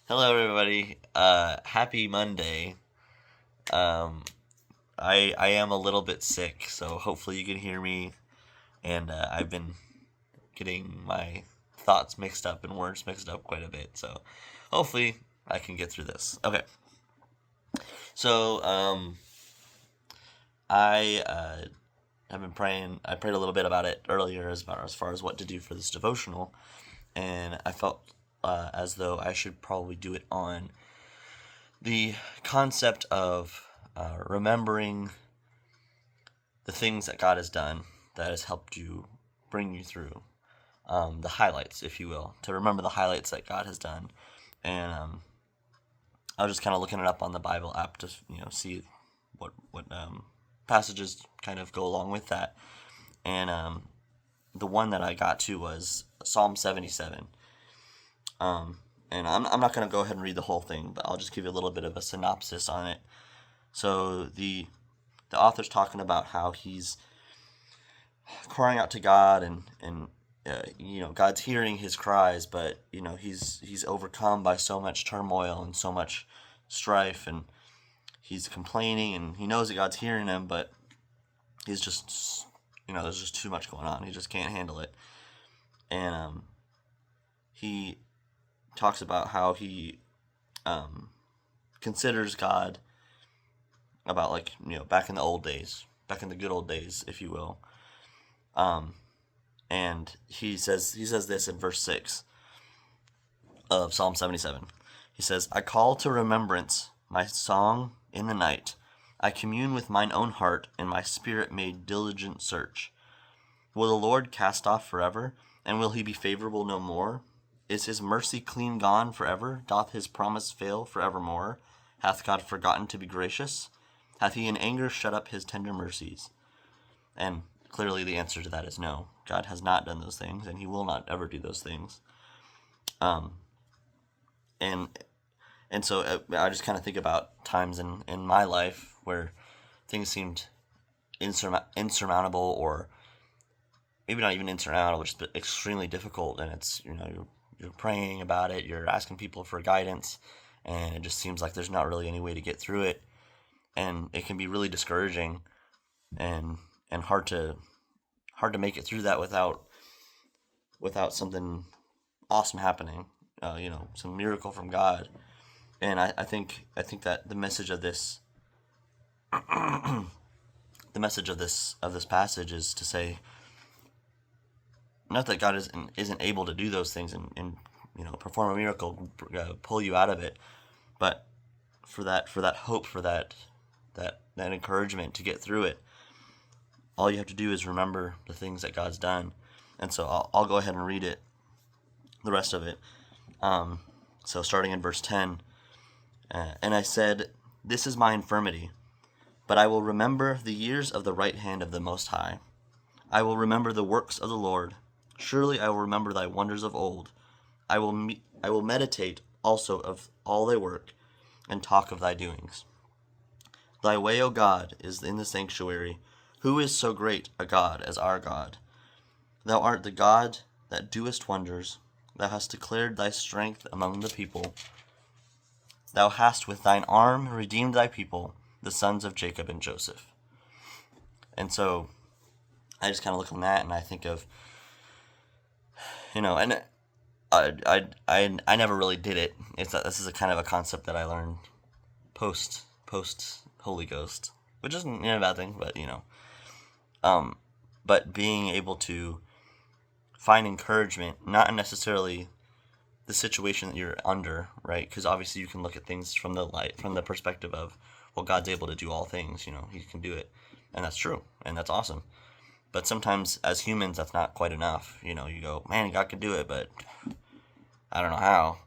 Hello, everybody. Happy Monday. Um, I am a little bit sick, so hopefully you can hear me. And I've been getting my thoughts mixed up and words mixed up quite a bit, so hopefully I can get through this. Okay. So I have been praying. I prayed a little bit about it earlier, as far as what to do for this devotional, and I felt as though I should probably do it on the concept of remembering the things that God has done that has helped you bring you through, the highlights, if you will, to remember the highlights that God has done. And I was just kind of looking it up on the Bible app to see what passages kind of go along with that. And the one that I got to was Psalm 77. And I'm not going to go ahead and read the whole thing, but I'll just give you a little bit of a synopsis on it. So the author's talking about how he's crying out to God, and God's hearing his cries, but he's overcome by so much turmoil and so much strife, and he's complaining, and he knows that God's hearing him, but he's just there's just too much going on. He just can't handle it, and he talks about how he considers God about back in the old days, back in the good old days, if you will. And he says this in verse 6 of Psalm 77. He says, "I call to remembrance my song in the night. I commune with mine own heart, and my spirit made diligent search. Will the Lord cast off forever, and will he be favorable no more? Is his mercy clean gone forever? Doth his promise fail forevermore? Hath God forgotten to be gracious? Hath he in anger shut up his tender mercies?" And clearly the answer to that is no. God has not done those things, and he will not ever do those things. And so I just kind of think about times in my life where things seemed insurmountable, or maybe not even insurmountable, just extremely difficult, and it's you're praying about it, you're asking people for guidance, and it just seems like there's not really any way to get through it, and it can be really discouraging and hard to make it through that without something awesome happening, some miracle from God. And I think that the message of this passage is to say, not that God isn't able to do those things and perform a miracle, pull you out of it, but for that hope, for that encouragement to get through it, all you have to do is remember the things that God's done. And so I'll go ahead and read it, the rest of it. So starting in verse 10, and I said, "This is my infirmity, but I will remember the years of the right hand of the Most High. I will remember the works of the Lord. Surely I will remember thy wonders of old. I will meditate also of all thy work, and talk of thy doings. Thy way, O God, is in the sanctuary. Who is so great a God as our God? Thou art the God that doest wonders. Thou hast declared thy strength among the people. Thou hast with thine arm redeemed thy people, the sons of Jacob and Joseph." And so I just kind of look on that, and I think of, and I never really did it. This is a kind of a concept that I learned post Holy Ghost, which isn't a bad thing, but being able to find encouragement, not necessarily the situation that you're under, right? Because obviously you can look at things from the perspective of, well, God's able to do all things, he can do it, and that's true, and that's awesome. But sometimes as humans, that's not quite enough. You go, man, God can do it, but I don't know how.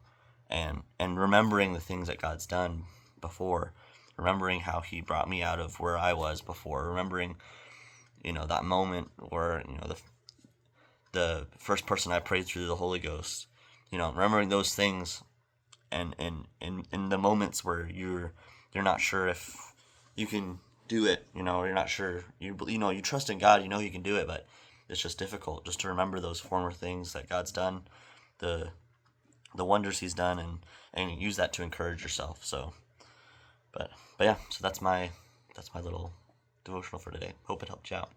And remembering the things that God's done before, remembering how he brought me out of where I was before, remembering, that moment where, the first person I prayed through the Holy Ghost, remembering those things, and in the moments where you're not sure if you can do it, you're not sure, you trust in God, you can do it, but it's just difficult just to remember those former things that God's done, the the wonders He's done, and use that to encourage yourself. So, but yeah, so that's my little devotional for today. Hope it helped you out.